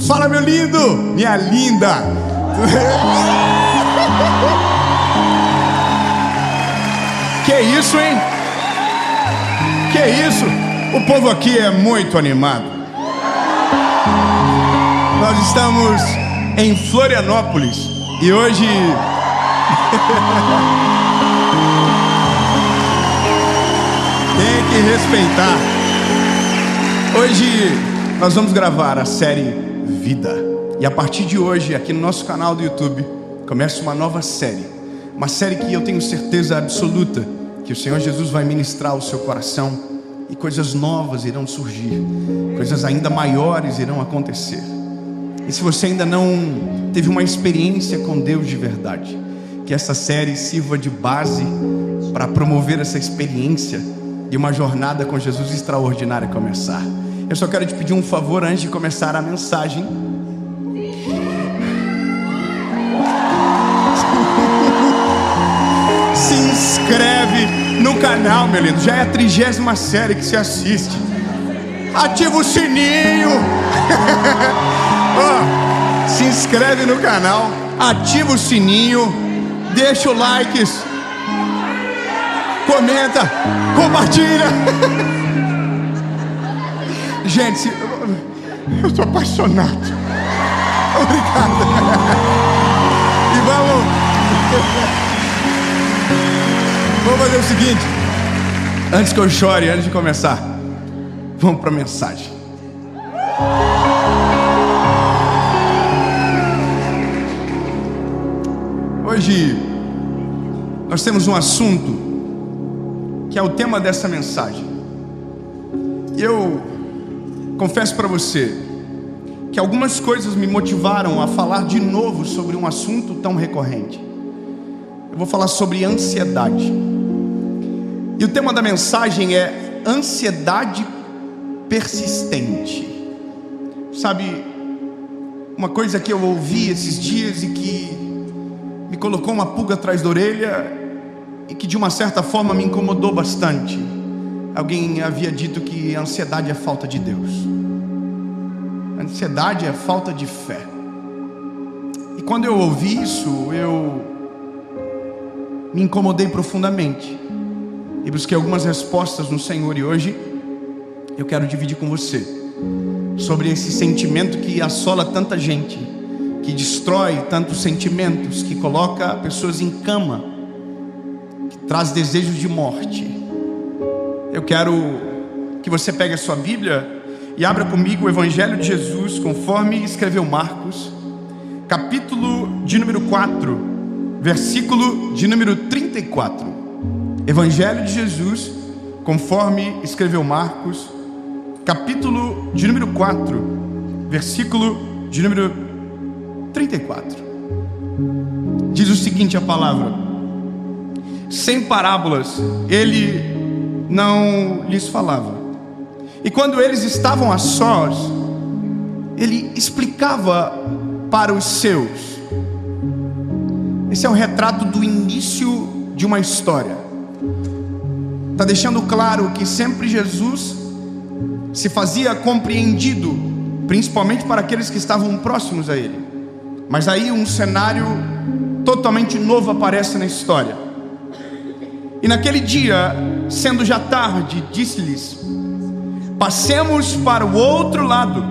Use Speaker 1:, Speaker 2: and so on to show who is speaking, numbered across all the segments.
Speaker 1: Fala, meu lindo, minha linda. Que isso, hein? Que isso? O povo aqui é muito animado. Nós estamos em Florianópolis e hoje tem que respeitar. Hoje nós vamos gravar a série Vida. E a partir de hoje, aqui no nosso canal do YouTube, começa uma nova série. Uma série que eu tenho certeza absoluta que o Senhor Jesus vai ministrar ao seu coração. E coisas novas irão surgir. Coisas ainda maiores irão acontecer. E se você ainda não teve uma experiência com Deus de verdade, que essa série sirva de base para promover essa experiência de uma jornada com Jesus extraordinária começar. Eu só quero te pedir um favor antes de começar a mensagem. Se inscreve no canal, meu lindo. Já é a 30ª série que você assiste. Ativa o sininho. Se inscreve no canal, ativa o sininho, deixa o like, comenta, compartilha. Gente, eu tô apaixonado. Obrigado. E vamos fazer o seguinte. Antes que eu chore, antes de começar, vamos para a mensagem. Hoje nós temos um assunto que é o tema dessa mensagem. Eu confesso para você que algumas coisas me motivaram a falar de novo sobre um assunto tão recorrente. Eu vou falar sobre ansiedade. E o tema da mensagem é ansiedade persistente. Sabe, uma coisa que eu ouvi esses dias e que me colocou uma pulga atrás da orelha e que de uma certa forma me incomodou bastante. Alguém havia dito que a ansiedade é falta de Deus. A ansiedade é falta de fé. E quando eu ouvi isso, eu me incomodei profundamente e busquei algumas respostas no Senhor. E hoje eu quero dividir com você sobre esse sentimento que assola tanta gente, que destrói tantos sentimentos, que coloca pessoas em cama, que traz desejos de morte. Eu quero que você pegue a sua Bíblia e abra comigo o Evangelho de Jesus, conforme escreveu Marcos, capítulo de número 4, versículo de número 34. Evangelho de Jesus, conforme escreveu Marcos, capítulo de número 4, versículo de número 34. Diz o seguinte a palavra: sem parábolas ele não lhes falava, e quando eles estavam a sós, ele explicava para os seus. Esse é um retrato do início de uma história. Está deixando claro que sempre Jesus se fazia compreendido, principalmente para aqueles que estavam próximos a ele. Mas aí um cenário totalmente novo aparece na história. E naquele dia, sendo já tarde, disse-lhes: passemos para o outro lado.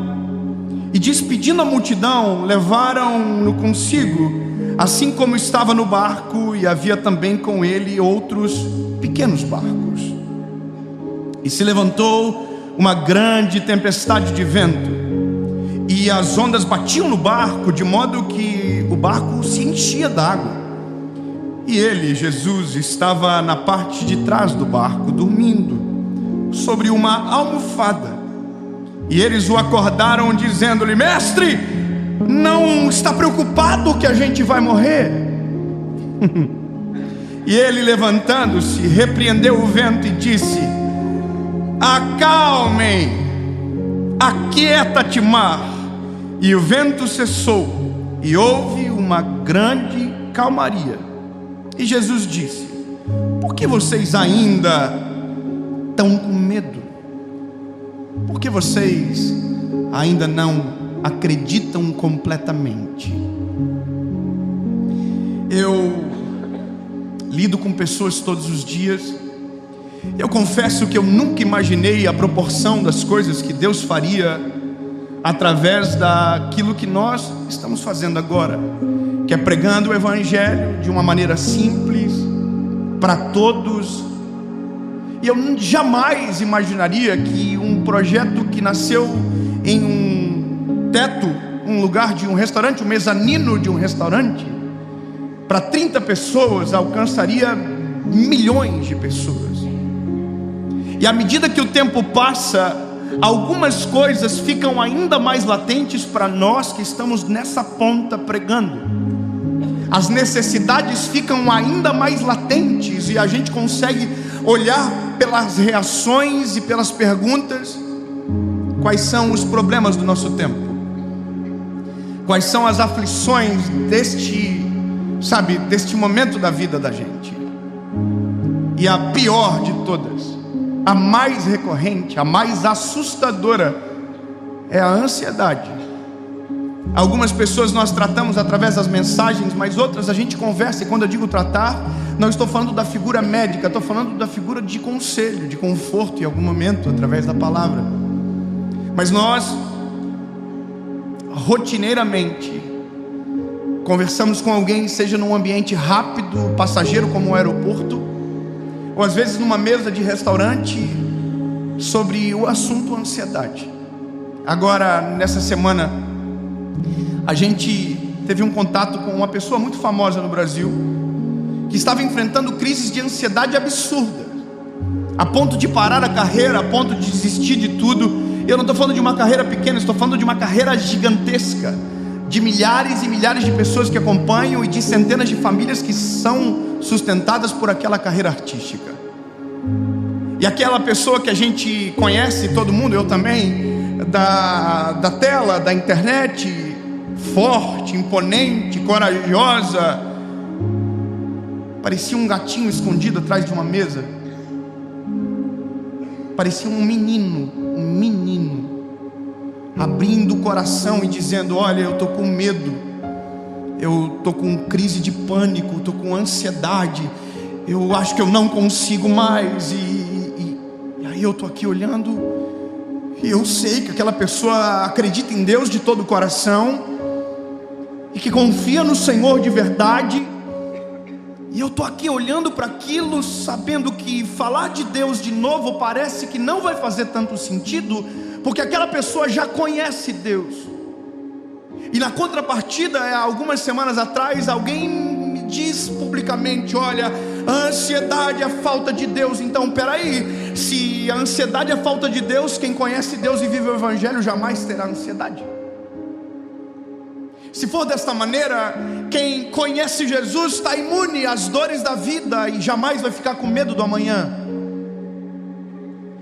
Speaker 1: E despedindo a multidão, levaram-no consigo, assim como estava no barco, e havia também com ele outros pequenos barcos. E se levantou uma grande tempestade de vento, e as ondas batiam no barco, de modo que o barco se enchia d'água. E ele, Jesus, estava na parte de trás do barco, dormindo sobre uma almofada. E eles o acordaram, dizendo-lhe: mestre, não está preocupado que a gente vai morrer? E ele, levantando-se, repreendeu o vento e disse: acalmem, aquieta-te, mar. E o vento cessou, e houve uma grande calmaria. E Jesus disse: por que vocês ainda estão com medo? Por que vocês ainda não acreditam completamente. Eu lido com pessoas todos os dias. Eu confesso que eu nunca imaginei a proporção das coisas que Deus faria através daquilo que nós estamos fazendo agora, que é pregando o Evangelho de uma maneira simples, para todos. E eu jamais imaginaria que um projeto que nasceu em um teto, um lugar de um restaurante, um mezanino de um restaurante, para 30 pessoas, alcançaria milhões de pessoas. E à medida que o tempo passa, algumas coisas ficam ainda mais latentes para nós que estamos nessa ponta pregando. As necessidades ficam ainda mais latentes e a gente consegue olhar pelas reações e pelas perguntas quais são os problemas do nosso tempo, quais são as aflições deste momento da vida da gente. E a pior de todas, a mais recorrente, a mais assustadora, é a ansiedade. Algumas pessoas nós tratamos através das mensagens, mas outras a gente conversa. E quando eu digo tratar, não estou falando da figura médica, estou falando da figura de conselho, de conforto em algum momento, através da palavra. Mas nós, rotineiramente, conversamos com alguém, seja num ambiente rápido, passageiro como o aeroporto, ou às vezes numa mesa de restaurante, sobre o assunto ansiedade. Agora, nessa semana, a gente teve um contato com uma pessoa muito famosa no Brasil, que estava enfrentando crises de ansiedade absurda, a ponto de parar a carreira, a ponto de desistir de tudo. Eu não estou falando de uma carreira pequena, estou falando de uma carreira gigantesca, de milhares e milhares de pessoas que acompanham e de centenas de famílias que são sustentadas por aquela carreira artística. E aquela pessoa que a gente conhece, todo mundo, eu também, da tela, da internet, forte, imponente, corajosa, parecia um gatinho escondido atrás de uma mesa, parecia um menino, abrindo o coração e dizendo: olha, eu estou com medo, eu estou com crise de pânico, estou com ansiedade, eu acho que eu não consigo mais. E aí eu estou aqui olhando, e eu sei que aquela pessoa acredita em Deus de todo o coração, e que confia no Senhor de verdade. E eu estou aqui olhando para aquilo, sabendo que falar de Deus de novo parece que não vai fazer tanto sentido, porque aquela pessoa já conhece Deus. E na contrapartida, algumas semanas atrás, alguém me diz publicamente: olha, a ansiedade é a falta de Deus. Então, peraí, se a ansiedade é a falta de Deus, quem conhece Deus e vive o Evangelho jamais terá ansiedade. Se for desta maneira, quem conhece Jesus está imune às dores da vida e jamais vai ficar com medo do amanhã.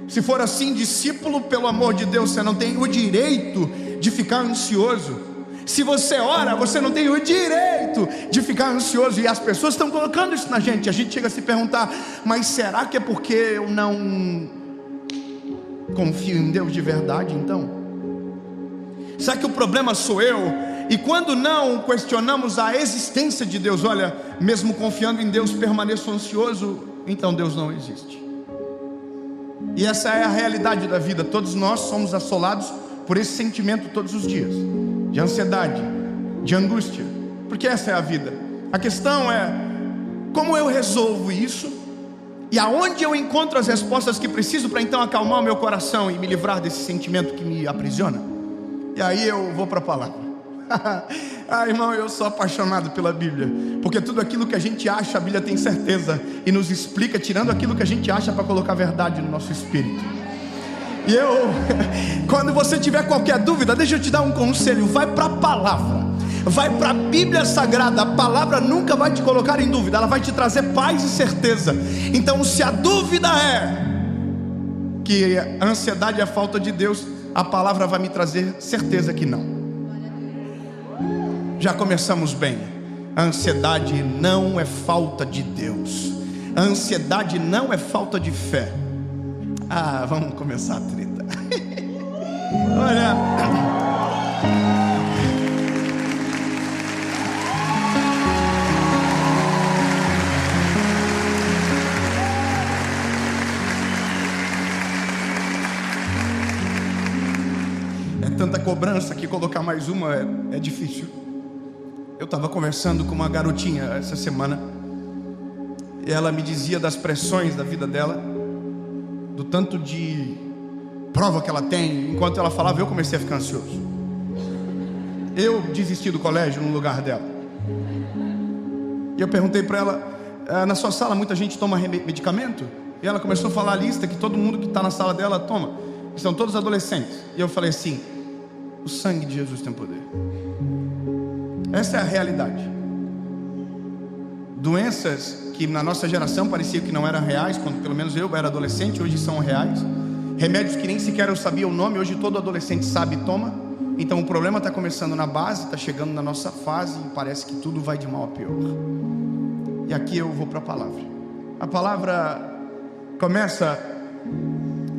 Speaker 1: Se for assim, discípulo, pelo amor de Deus, você não tem o direito de ficar ansioso. Se você ora, você não tem o direito de ficar ansioso. E as pessoas estão colocando isso na gente. A gente chega a se perguntar: mas será que é porque eu não confio em Deus de verdade então? Será que o problema sou eu? E quando não questionamos a existência de Deus, olha, mesmo confiando em Deus permaneço ansioso, então Deus não existe. E essa é a realidade da vida. Todos nós somos assolados por esse sentimento todos os dias, de ansiedade, de angústia, porque essa é a vida. A questão é: como eu resolvo isso? E aonde eu encontro as respostas que preciso para então acalmar o meu coração e me livrar desse sentimento que me aprisiona? E aí eu vou para a palavra. Irmão, eu sou apaixonado pela Bíblia, porque tudo aquilo que a gente acha, a Bíblia tem certeza e nos explica, tirando aquilo que a gente acha para colocar verdade no nosso espírito. E quando você tiver qualquer dúvida, deixa eu te dar um conselho: vai para a palavra, vai para a Bíblia Sagrada. A palavra nunca vai te colocar em dúvida, ela vai te trazer paz e certeza. Então, se a dúvida é que a ansiedade é a falta de Deus, a palavra vai me trazer certeza que não. Já começamos bem. A ansiedade não é falta de Deus. A ansiedade não é falta de fé. Vamos começar a treta. Olha, tanta cobrança que colocar mais uma é difícil. Eu estava conversando com uma garotinha essa semana, e ela me dizia das pressões da vida dela, do tanto de prova que ela tem. Enquanto ela falava, eu comecei a ficar ansioso. Eu desisti do colégio no lugar dela. E eu perguntei para ela, na sua sala muita gente toma medicamento? E ela começou a falar a lista que todo mundo que está na sala dela toma. São todos adolescentes. E eu falei assim: o sangue de Jesus tem poder. Essa é a realidade. Doenças que na nossa geração parecia que não eram reais, quando pelo menos eu era adolescente, hoje são reais. Remédios que nem sequer eu sabia o nome, hoje todo adolescente sabe e toma. Então o problema está começando na base, está chegando na nossa fase e parece que tudo vai de mal a pior. E aqui eu vou para a palavra. A palavra começa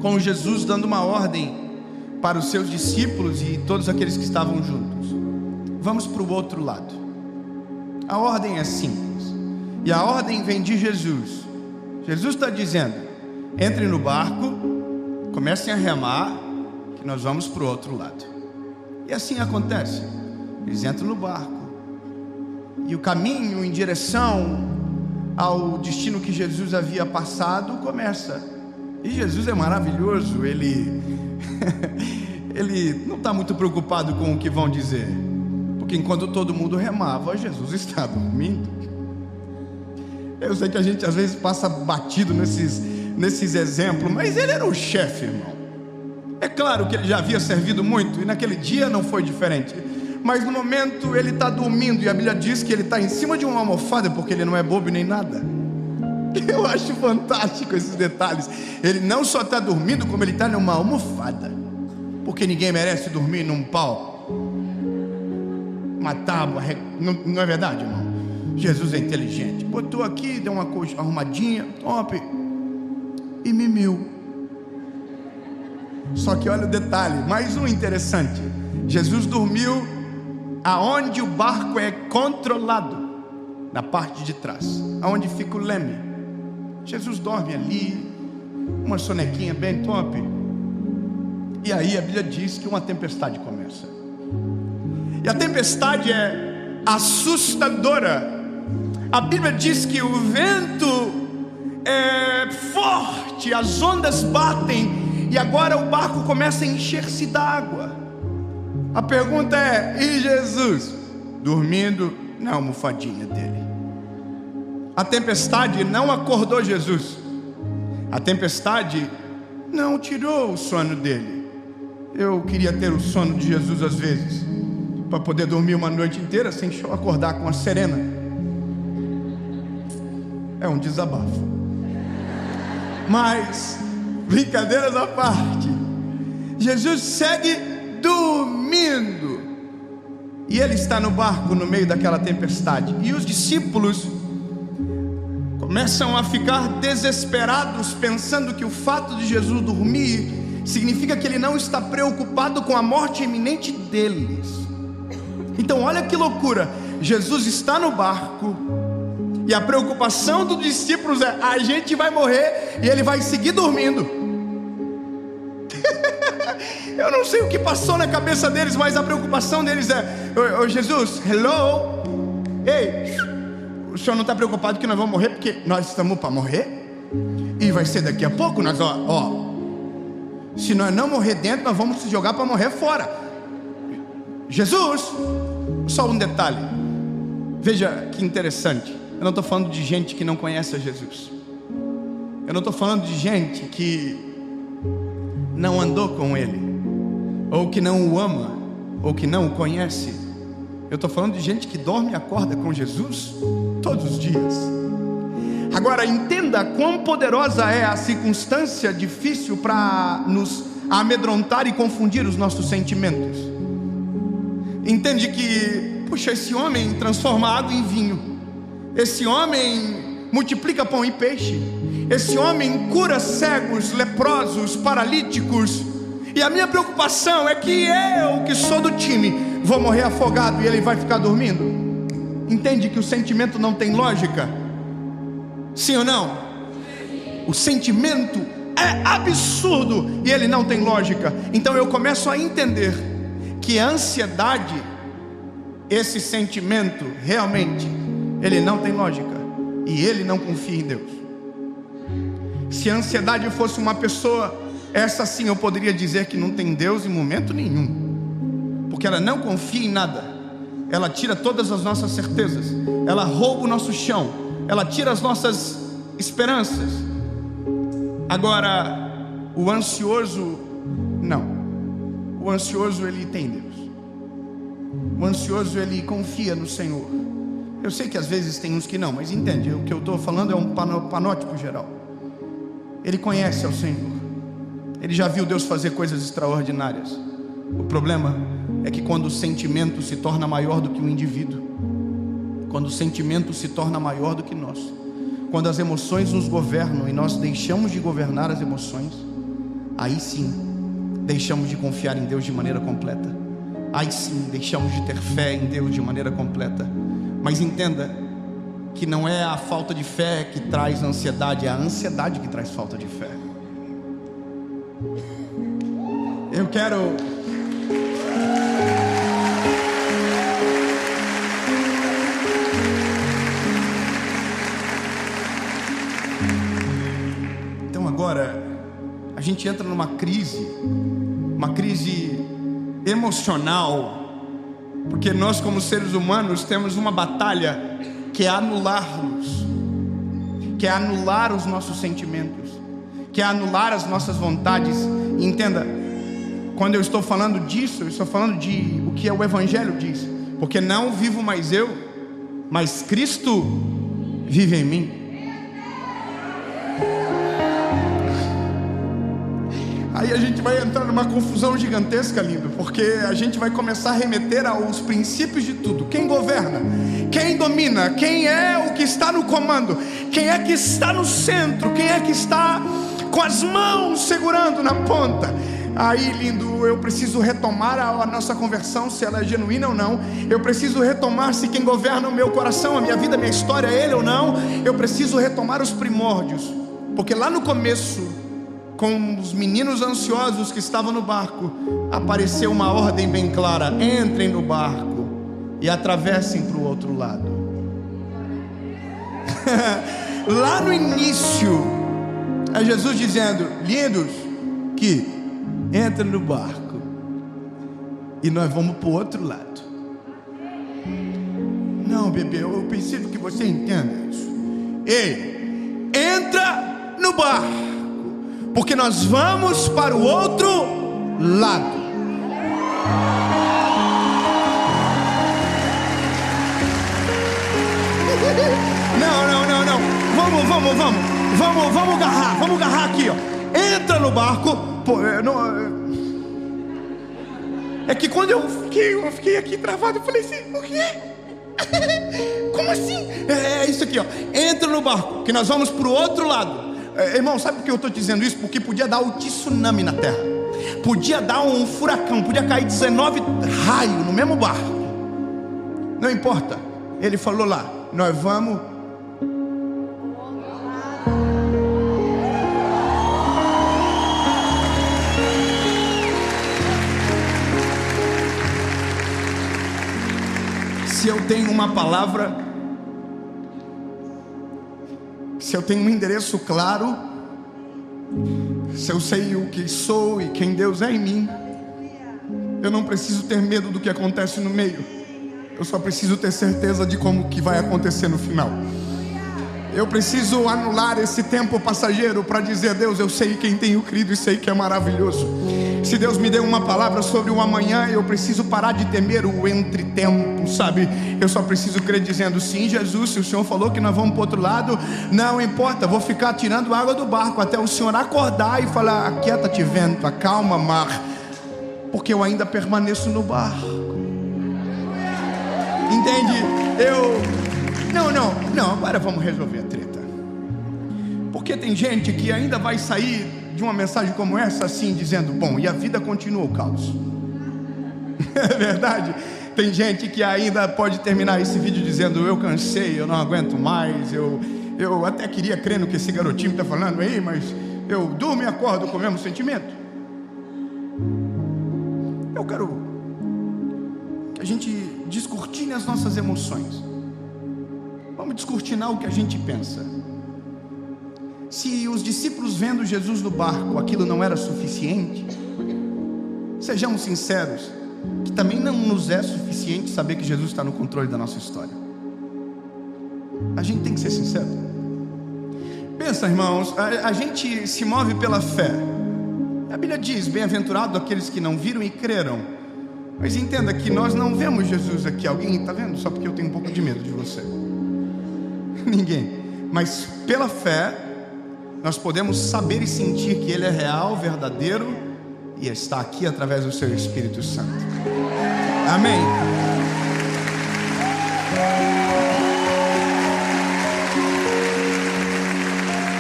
Speaker 1: com Jesus dando uma ordem para os seus discípulos e todos aqueles que estavam juntos. Vamos para o outro lado. A ordem é simples, e a ordem vem de Jesus. Jesus está dizendo: entre no barco, comecem a remar, que nós vamos para o outro lado. E assim acontece. Eles entram no barco, e o caminho em direção ao destino que Jesus havia passado começa. E Jesus é maravilhoso. Ele não está muito preocupado com o que vão dizer, porque enquanto todo mundo remava, Jesus está dormindo. Eu sei que a gente às vezes passa batido nesses exemplos, mas ele era o chefe, irmão. É claro que ele já havia servido muito, e naquele dia não foi diferente. Mas no momento ele está dormindo, e a Bíblia diz que ele está em cima de uma almofada, porque ele não é bobo nem nada. Eu acho fantástico esses detalhes. Ele não só está dormindo, como ele está numa almofada, porque ninguém merece dormir num pau, uma tábua. Não é verdade, irmão? Jesus é inteligente. Botou aqui, deu uma coisa arrumadinha, top, e mimiu. Só que olha o detalhe, mais um interessante. Jesus dormiu aonde o barco é controlado, na parte de trás, aonde fica o leme. Jesus dorme ali, uma sonequinha bem top. E aí a Bíblia diz que uma tempestade começa. E a tempestade é assustadora. A Bíblia diz que o vento é forte, as ondas batem, e agora o barco começa a encher-se d'água. A pergunta é: e Jesus? Dormindo na almofadinha dele. A tempestade não acordou Jesus. A tempestade não tirou o sono dele. Eu queria ter o sono de Jesus às vezes, para poder dormir uma noite inteira sem acordar com a serena. É um desabafo. Mas, brincadeiras à parte, Jesus segue dormindo, e ele está no barco no meio daquela tempestade. E os discípulos começam a ficar desesperados, pensando que o fato de Jesus dormir significa que ele não está preocupado com a morte iminente deles. Então olha que loucura. Jesus está no barco, e a preocupação dos discípulos é: a gente vai morrer, e ele vai seguir dormindo. Eu não sei o que passou na cabeça deles, mas a preocupação deles é: ô Jesus, hello, ei, o senhor não está preocupado que nós vamos morrer? Porque nós estamos para morrer, e vai ser daqui a pouco. Nós, se nós não morrer dentro, nós vamos se jogar para morrer fora. Jesus, só um detalhe, veja que interessante. Eu não estou falando de gente que não conhece a Jesus. Eu não estou falando de gente que não andou com Ele, ou que não o ama, ou que não o conhece. Eu estou falando de gente que dorme e acorda com Jesus todos os dias. Agora entenda quão poderosa é a circunstância difícil para nos amedrontar e confundir os nossos sentimentos. Entende que, puxa, esse homem transforma água em vinho, esse homem multiplica pão e peixe, esse homem cura cegos, leprosos, paralíticos, e a minha preocupação é que eu, que sou do time, vou morrer afogado e ele vai ficar dormindo. Entende que o sentimento não tem lógica? Sim ou não? O sentimento é absurdo e ele não tem lógica. Então eu começo a entender que a ansiedade, esse sentimento, realmente, ele não tem lógica. E ele não confia em Deus. Se a ansiedade fosse uma pessoa, essa sim eu poderia dizer que não tem Deus em momento nenhum. Porque ela não confia em nada. Ela tira todas as nossas certezas. Ela rouba o nosso chão. Ela tira as nossas esperanças. Agora, o ansioso, não. O ansioso, ele tem Deus. O ansioso, ele confia no Senhor. Eu sei que às vezes tem uns que não, mas entende, o que eu estou falando é um panótipo geral. Ele conhece ao Senhor. Ele já viu Deus fazer coisas extraordinárias. O problema é que quando o sentimento se torna maior do que o indivíduo, quando o sentimento se torna maior do que nós, quando as emoções nos governam e nós deixamos de governar as emoções, aí sim, deixamos de confiar em Deus de maneira completa. Aí sim, deixamos de ter fé em Deus de maneira completa. Mas entenda que não é a falta de fé que traz ansiedade, é a ansiedade que traz falta de fé. Eu quero... Então agora, a gente entra numa crise emocional, porque nós como seres humanos temos uma batalha que é anular-nos, que é anular os nossos sentimentos, que é anular as nossas vontades. E entenda, quando eu estou falando disso, eu estou falando de o que o Evangelho diz, porque não vivo mais eu, mas Cristo vive em mim. Aí a gente vai entrar numa confusão gigantesca, lindo, porque a gente vai começar a remeter aos princípios de tudo. Quem governa? Quem domina? Quem é o que está no comando? Quem é que está no centro? Quem é que está com as mãos segurando na ponta? Aí, lindo, eu preciso retomar a nossa conversão, se ela é genuína ou não. Eu preciso retomar se quem governa o meu coração, a minha vida, a minha história é Ele ou não. Eu preciso retomar os primórdios, porque lá no começo, com os meninos ansiosos que estavam no barco, apareceu uma ordem bem clara: entrem no barco e atravessem para o outro lado. Lá no início, é Jesus dizendo: lindos, que entrem no barco e nós vamos para o outro lado. Não, bebê, eu preciso que você entenda isso. Ei, entra no barco, porque nós vamos para o outro lado. Não. Vamos agarrar aqui, ó. Entra no barco. Pô, é que quando eu fiquei aqui travado, eu falei assim: o quê? Como assim? É isso aqui, ó. Entra no barco, que nós vamos para o outro lado. Irmão, sabe por que eu estou dizendo isso? Porque podia dar o tsunami na terra, podia dar um furacão, podia cair 19 raios no mesmo barco. Não importa. Ele falou lá: nós vamos. Se eu tenho uma palavra, se eu tenho um endereço claro, se eu sei o que sou e quem Deus é em mim, eu não preciso ter medo do que acontece no meio. Eu só preciso ter certeza de como que vai acontecer no final. Eu preciso anular esse tempo passageiro para dizer: Deus, eu sei quem tenho crido e sei que é maravilhoso. Se Deus me deu uma palavra sobre o amanhã, eu preciso parar de temer o entretempo, sabe? Eu só preciso crer dizendo: sim, Jesus, se o Senhor falou que nós vamos para o outro lado, não importa, vou ficar tirando água do barco até o Senhor acordar e falar: aquieta-te vento, acalma mar, porque eu ainda permaneço no barco. Entende? Não, agora vamos resolver a treta. Porque tem gente que ainda vai sair de uma mensagem como essa assim, dizendo: bom, e a vida continua o caos. É verdade? Tem gente que ainda pode terminar esse vídeo dizendo: eu cansei, eu não aguento mais, eu até queria crer no que esse garotinho está falando aí, mas eu durmo e acordo com o mesmo sentimento. Eu quero a gente descortina as nossas emoções. Vamos descortinar o que a gente pensa. Se os discípulos vendo Jesus no barco, aquilo não era suficiente, sejamos sinceros, que também não nos é suficiente saber que Jesus está no controle da nossa história. A gente tem que ser sincero. Pensa, irmãos, a gente se move pela fé. A Bíblia diz: bem-aventurado aqueles que não viram e creram. Mas entenda que nós não vemos Jesus aqui. Alguém está vendo? Só porque eu tenho um pouco de medo de você. Ninguém. Mas pela fé nós podemos saber e sentir que Ele é real, verdadeiro e está aqui através do seu Espírito Santo. Amém.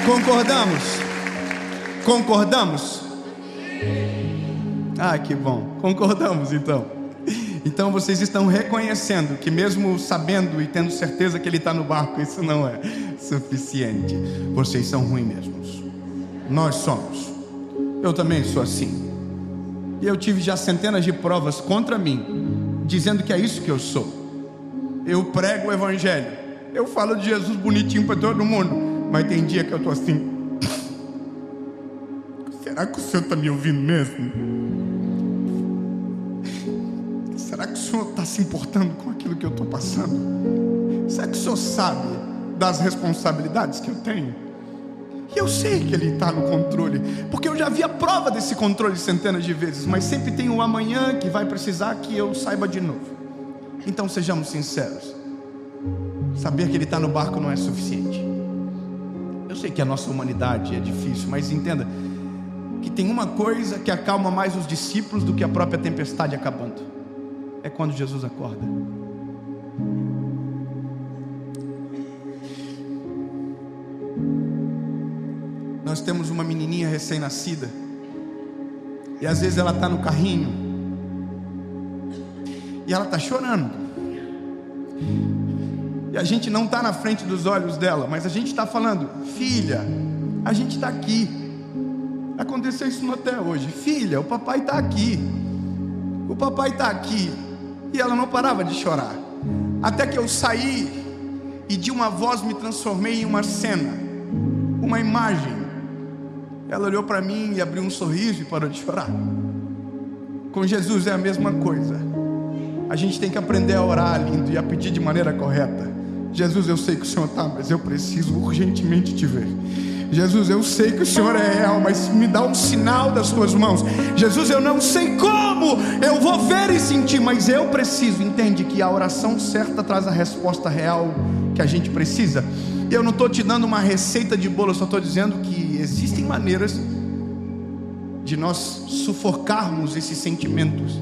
Speaker 1: Concordamos? Concordamos? Ah, que bom. Concordamos então. Então vocês estão reconhecendo que mesmo sabendo e tendo certeza que Ele está no barco, isso não é suficiente. Vocês são ruins mesmos. Nós somos. Eu também sou assim. E eu tive já centenas de provas contra mim, dizendo que é isso que eu sou. Eu prego o Evangelho, eu falo de Jesus bonitinho para todo mundo, mas tem dia que eu estou assim: será que o Senhor está me ouvindo mesmo? Será que o Senhor está se importando com aquilo que eu estou passando? Será que o Senhor sabe das responsabilidades que eu tenho? E eu sei que Ele está no controle, porque eu já vi a prova desse controle centenas de vezes, mas sempre tem um amanhã que vai precisar que eu saiba de novo. Então sejamos sinceros, saber que Ele está no barco não é suficiente. Eu sei que a nossa humanidade é difícil, mas entenda que tem uma coisa que acalma mais os discípulos do que a própria tempestade acabando: é quando Jesus acorda. Nós temos uma menininha recém-nascida, e às vezes ela está no carrinho e ela está chorando, e a gente não está na frente dos olhos dela, mas a gente está falando: filha, a gente está aqui. Aconteceu isso até hoje: filha, o papai está aqui, o papai está aqui. E ela não parava de chorar, até que eu saí e de uma voz me transformei em uma cena, uma imagem. Ela olhou para mim e abriu um sorriso e parou de chorar. Com Jesus é a mesma coisa. A gente tem que aprender a orar, lindo, e a pedir de maneira correta. Jesus, eu sei que o Senhor está, mas eu preciso urgentemente te ver. Jesus, eu sei que o Senhor é real, mas me dá um sinal das tuas mãos. Jesus, eu não sei como eu vou ver e sentir, mas eu preciso. Entende que a oração certa traz a resposta real que a gente precisa. E eu não estou te dando uma receita de bolo, eu só estou dizendo que existem maneiras de nós sufocarmos esses sentimentos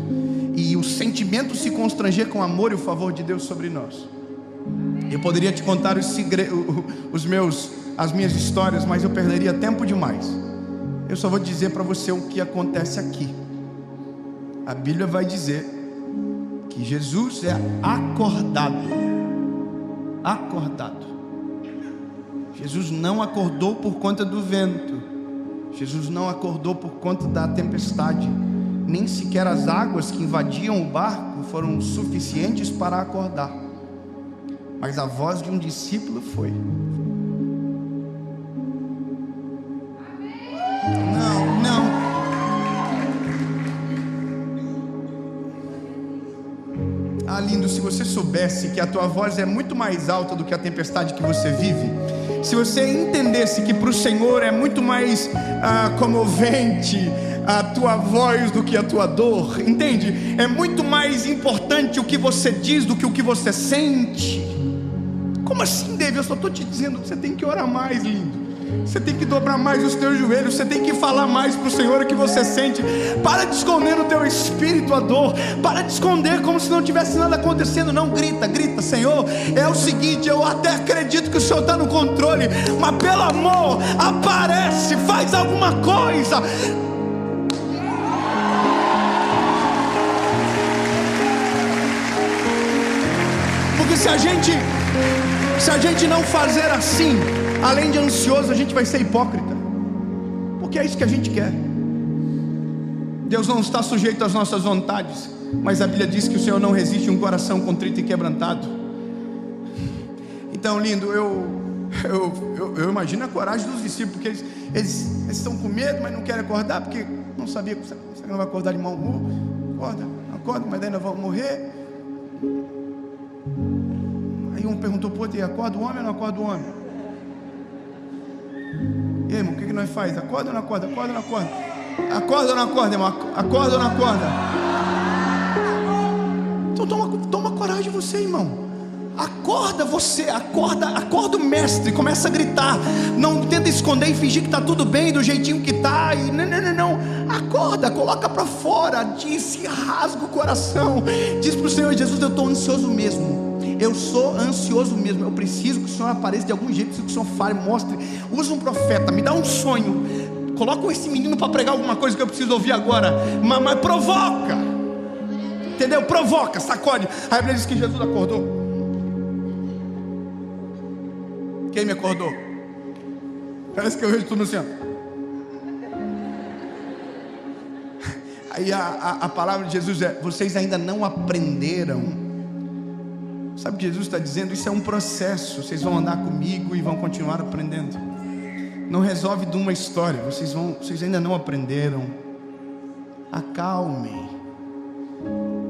Speaker 1: e o sentimento se constranger com o amor e o favor de Deus sobre nós. Eu poderia te contar as minhas histórias, mas eu perderia tempo demais. Eu só vou dizer para você o que acontece aqui. A Bíblia vai dizer que Jesus é acordado. Jesus não acordou por conta do vento. Jesus não acordou por conta da tempestade. Nem sequer as águas que invadiam o barco foram suficientes para acordar. Mas a voz de um discípulo foi. Não. Ah, lindo, se você soubesse que a tua voz é muito mais alta do que a tempestade que você vive, se você entendesse que para o Senhor é muito mais comovente a tua voz do que a tua dor, entende? É muito mais importante o que você diz do que o que você sente. Como assim, David? Eu só estou te dizendo que você tem que orar mais, lindo. Você tem que dobrar mais os teus joelhos. Você tem que falar mais para o Senhor o que você sente. Para de esconder no teu espírito a dor. Para de esconder como se não tivesse nada acontecendo. Não, grita, Senhor, é o seguinte: eu até acredito que o Senhor está no controle, mas pelo amor, aparece, faz alguma coisa. Porque se a gente não fazer assim, além de ansioso, a gente vai ser hipócrita, porque é isso que a gente quer. Deus não está sujeito às nossas vontades, mas a Bíblia diz que o Senhor não resiste um coração contrito e quebrantado. Então, lindo, eu imagino a coragem dos discípulos, porque eles estão com medo, mas não querem acordar, porque não sabia que você não vai acordar de mau humor. Acorda, mas daí nós vamos morrer. Aí um perguntou para o outro: acorda o homem ou não acorda o homem? E aí, irmão, o que nós faz? Acorda ou não acorda? Acorda ou não acorda? Acorda ou não acorda, irmão? Acorda ou não acorda? Então toma coragem você, irmão. Acorda você, acorda o mestre, começa a gritar. Não tenta esconder e fingir que está tudo bem do jeitinho que está. Não, acorda, coloca para fora, diz, rasga o coração. Diz para o Senhor Jesus: eu estou ansioso mesmo. Eu sou ansioso mesmo. Eu preciso que o Senhor apareça de algum jeito, preciso que o Senhor fale, mostre. Usa um profeta, me dá um sonho. Coloca esse menino para pregar alguma coisa que eu preciso ouvir agora. Mas provoca, entendeu? Provoca, sacode. A Bíblia diz que Jesus acordou. Quem me acordou? Parece que eu vejo tudo assim, ó. Aí a palavra de Jesus é: vocês ainda não aprenderam. Sabe o que Jesus está dizendo? Isso é um processo. Vocês vão andar comigo e vão continuar aprendendo. Não resolve de uma história. Vocês ainda não aprenderam. Acalmem.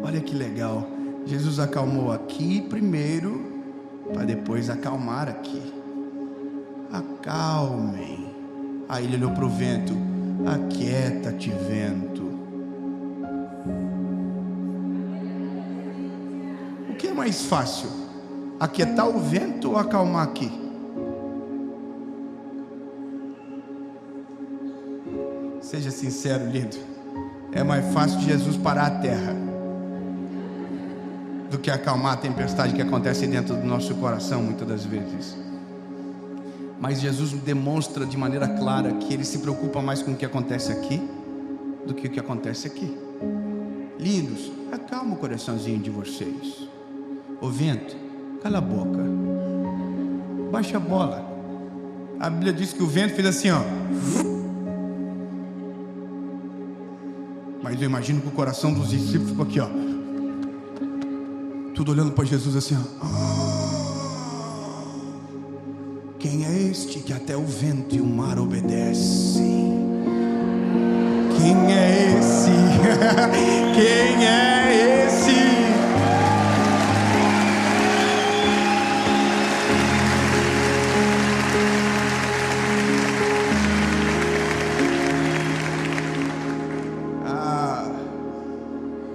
Speaker 1: Olha que legal. Jesus acalmou aqui primeiro, para depois acalmar aqui. Acalmem. Aí ele olhou para o vento: aquieta-te, vento. O que é mais fácil? Aquietar o vento ou acalmar aqui? Seja sincero, lindo. É mais fácil de Jesus parar a terra do que acalmar a tempestade que acontece dentro do nosso coração muitas das vezes. Mas Jesus demonstra de maneira clara que Ele se preocupa mais com o que acontece aqui do que o que acontece aqui. Lindos, acalma o coraçãozinho de vocês. O vento, cala a boca, baixa a bola. A Bíblia diz que o vento fez assim, ó. Mas eu imagino que o coração dos discípulos ficou aqui, ó. Tudo olhando para Jesus assim, ó. Quem é este que até o vento e o mar obedecem? Quem é esse? Quem é esse?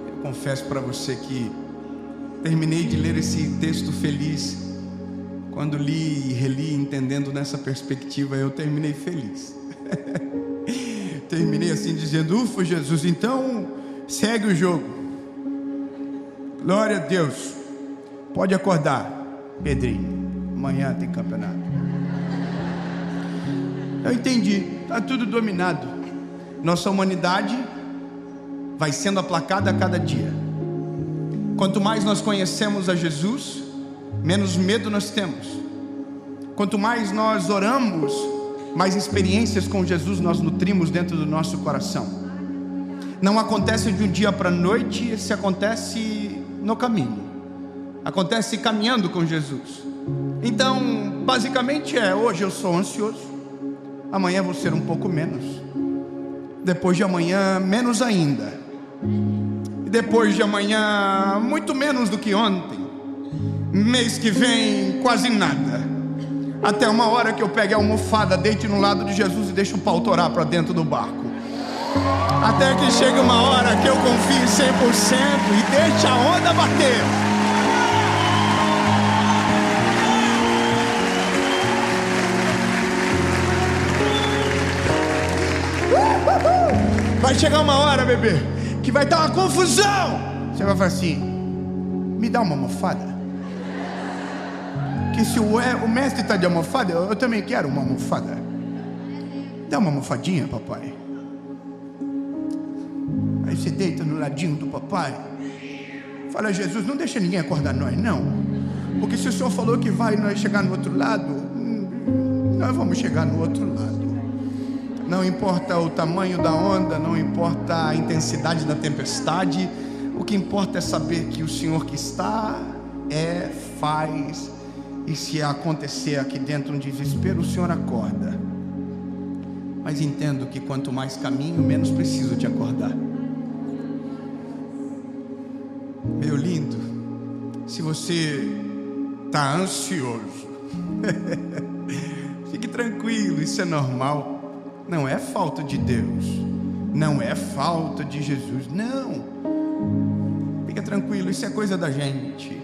Speaker 1: Eu confesso para você que terminei de ler esse texto feliz. Quando li e reli, entendendo nessa perspectiva, eu terminei feliz. Terminei assim dizendo: ufa, Jesus, então segue o jogo. Glória a Deus. Pode acordar, Pedrinho, amanhã tem campeonato. Eu entendi, está tudo dominado. Nossa humanidade vai sendo aplacada a cada dia. Quanto mais nós conhecemos a Jesus, menos medo nós temos. Quanto mais nós oramos, mais experiências com Jesus nós nutrimos dentro do nosso coração. Não acontece de um dia para a noite, se acontece no caminho, acontece caminhando com Jesus. Então, basicamente hoje eu sou ansioso, amanhã vou ser um pouco menos, depois de amanhã menos ainda, e depois de amanhã muito menos do que ontem, mês que vem quase nada, até uma hora que eu pegue a almofada, deite no lado de Jesus e deixe o pau torar para dentro do barco, até que chegue uma hora que eu confie 100% e deixe a onda bater. Vai chegar uma hora, bebê, que vai dar uma confusão. Você vai falar assim: me dá uma almofada. Que se o mestre está de almofada, eu também quero uma almofada. Dá uma almofadinha, papai. Aí você deita no ladinho do papai. Fala: Jesus, não deixa ninguém acordar nós, não. Porque se o Senhor falou que vai nós chegar no outro lado, nós vamos chegar no outro lado. Não importa o tamanho da onda, não importa a intensidade da tempestade, O que importa é saber que o Senhor que está, faz, e se acontecer aqui dentro um desespero, o Senhor acorda. Mas entendo que quanto mais caminho, menos preciso te acordar. Meu lindo, se você está ansioso, fique tranquilo, isso é normal. Não é falta de Deus, não é falta de Jesus, não. Fica tranquilo, isso é coisa da gente,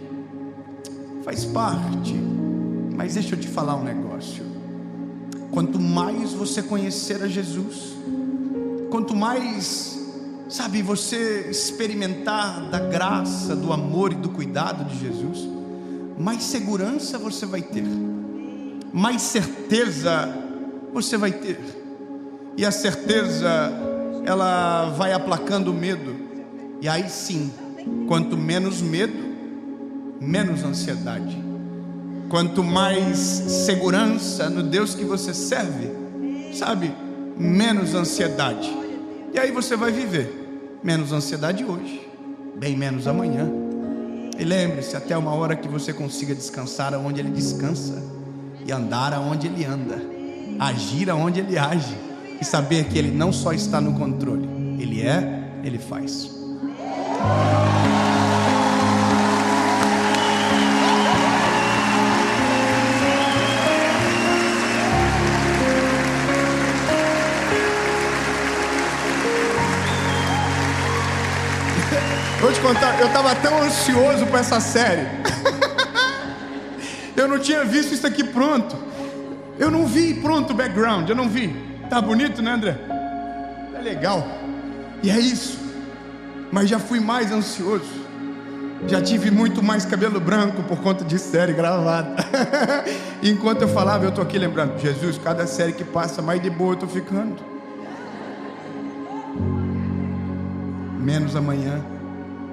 Speaker 1: faz parte. Mas deixa eu te falar um negócio. Quanto mais você conhecer a Jesus, quanto mais, sabe, você experimentar da graça, do amor e do cuidado de Jesus, mais segurança você vai ter, mais certeza você vai ter. E a certeza, ela vai aplacando o medo. E aí sim, quanto menos medo, menos ansiedade. Quanto mais segurança no Deus que você serve, sabe, menos ansiedade. E aí você vai viver menos ansiedade hoje, bem menos amanhã. E lembre-se, até uma hora que você consiga descansar aonde Ele descansa, e andar aonde Ele anda, agir aonde Ele age, e saber que Ele não só está no controle, Ele Ele faz. Vou te contar, eu estava tão ansioso para essa série. Eu não tinha visto isso aqui pronto. Eu não vi pronto o background, eu não vi. Tá bonito, né, André? É legal. E é isso. Mas já fui mais ansioso. Já tive muito mais cabelo branco por conta de série gravada. Enquanto eu falava, eu tô aqui lembrando: Jesus, cada série que passa, mais de boa eu tô ficando. Menos amanhã,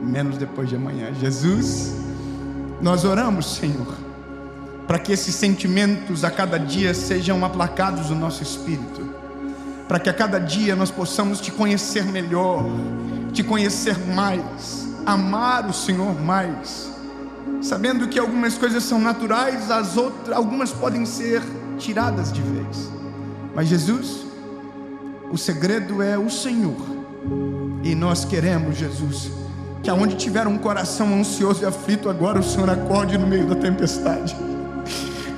Speaker 1: menos depois de amanhã. Jesus, nós oramos, Senhor, para que esses sentimentos a cada dia sejam aplacados no nosso espírito, para que a cada dia nós possamos te conhecer melhor, te conhecer mais, amar o Senhor mais, sabendo que algumas coisas são naturais, algumas podem ser tiradas de vez. Mas Jesus, o segredo é o Senhor. E nós queremos, Jesus, que aonde tiver um coração ansioso e aflito agora, o Senhor acorde no meio da tempestade.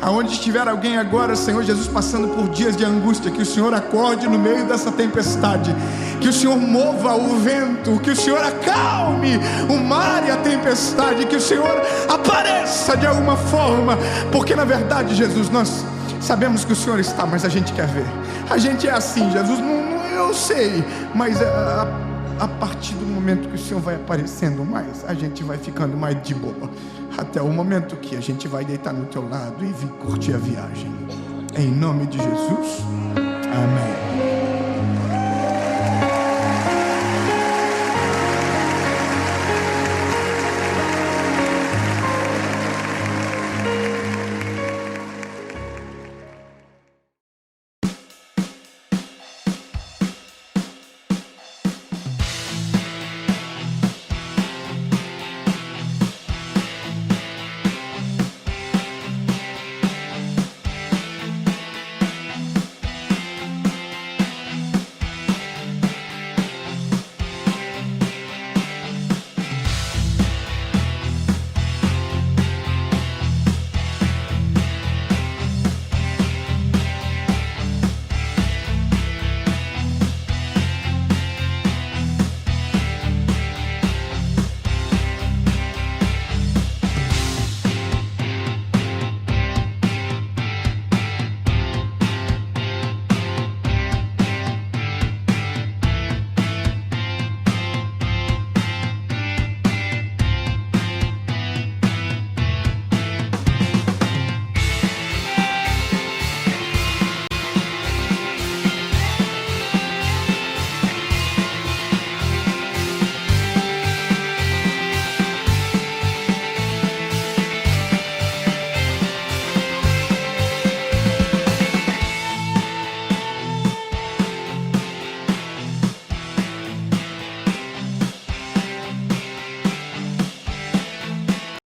Speaker 1: Aonde estiver alguém agora, Senhor Jesus, passando por dias de angústia, que o Senhor acorde no meio dessa tempestade, que o Senhor mova o vento, que o Senhor acalme o mar e a tempestade, que o Senhor apareça de alguma forma, porque na verdade, Jesus, nós sabemos que o Senhor está, mas a gente quer ver. A gente é assim, Jesus, eu sei, mas a partir do momento que o Senhor vai aparecendo mais, a gente vai ficando mais de boa, até o momento que a gente vai deitar no teu lado e vir curtir a viagem. Em nome de Jesus, amém.